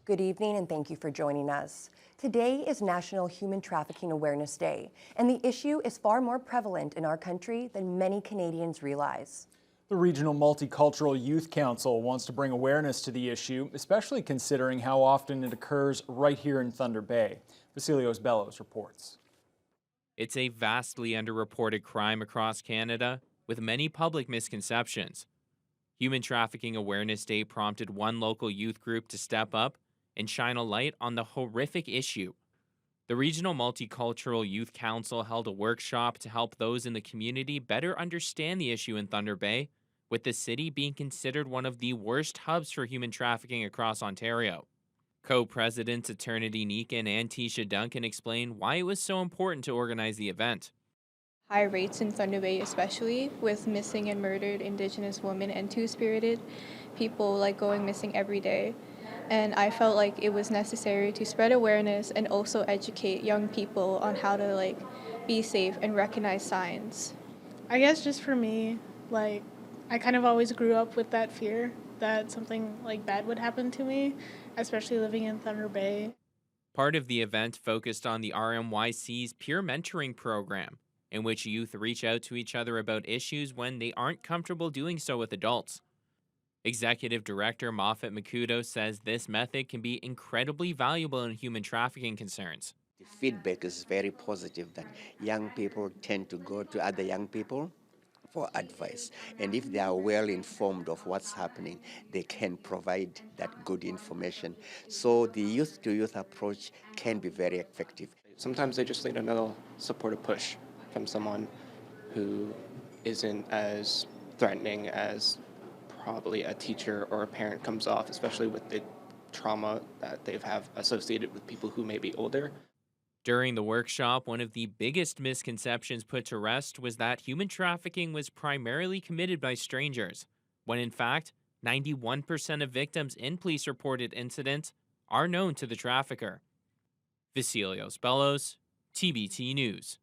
Good evening and thank you for joining us. Today is National Human Trafficking Awareness Day, and the issue is far more prevalent in our country than many Canadians realize. The Regional Multicultural Youth Council wants to bring awareness to the issue, especially considering how often it occurs right here in Thunder Bay. Vasilios Bellows reports. It's a vastly underreported crime across Canada, with many public misconceptions. Human Trafficking Awareness Day prompted one local youth group to step up and shine a light on the horrific issue. The Regional Multicultural Youth Council held a workshop to help those in the community better understand the issue in Thunder Bay, with the city being considered one of the worst hubs for human trafficking across Ontario. Co-presidents Eternity Neekin and Tisha Duncan explained why it was so important to organize the event. High rates in Thunder Bay, especially with missing and murdered Indigenous women and two-spirited people going missing every day. And I felt like it was necessary to spread awareness and also educate young people on how to be safe and recognize signs. I guess just for me, I kind of always grew up with that fear that something bad would happen to me, especially living in Thunder Bay. Part of the event focused on the RMYC's peer mentoring program, in which youth reach out to each other about issues when they aren't comfortable doing so with adults. Executive Director Moffat Makudo says this method can be incredibly valuable in human trafficking concerns. The feedback is very positive that young people tend to go to other young people for advice. And if they are well informed of what's happening, they can provide that good information. So the youth-to-youth approach can be very effective. Sometimes they just need another supportive push from someone who isn't as threatening as probably a teacher or a parent comes off, especially with the trauma that they have associated with people who may be older. During the workshop, one of the biggest misconceptions put to rest was that human trafficking was primarily committed by strangers, when in fact, 91% of victims in police-reported incidents are known to the trafficker. Vasilios Bellows, TBT News.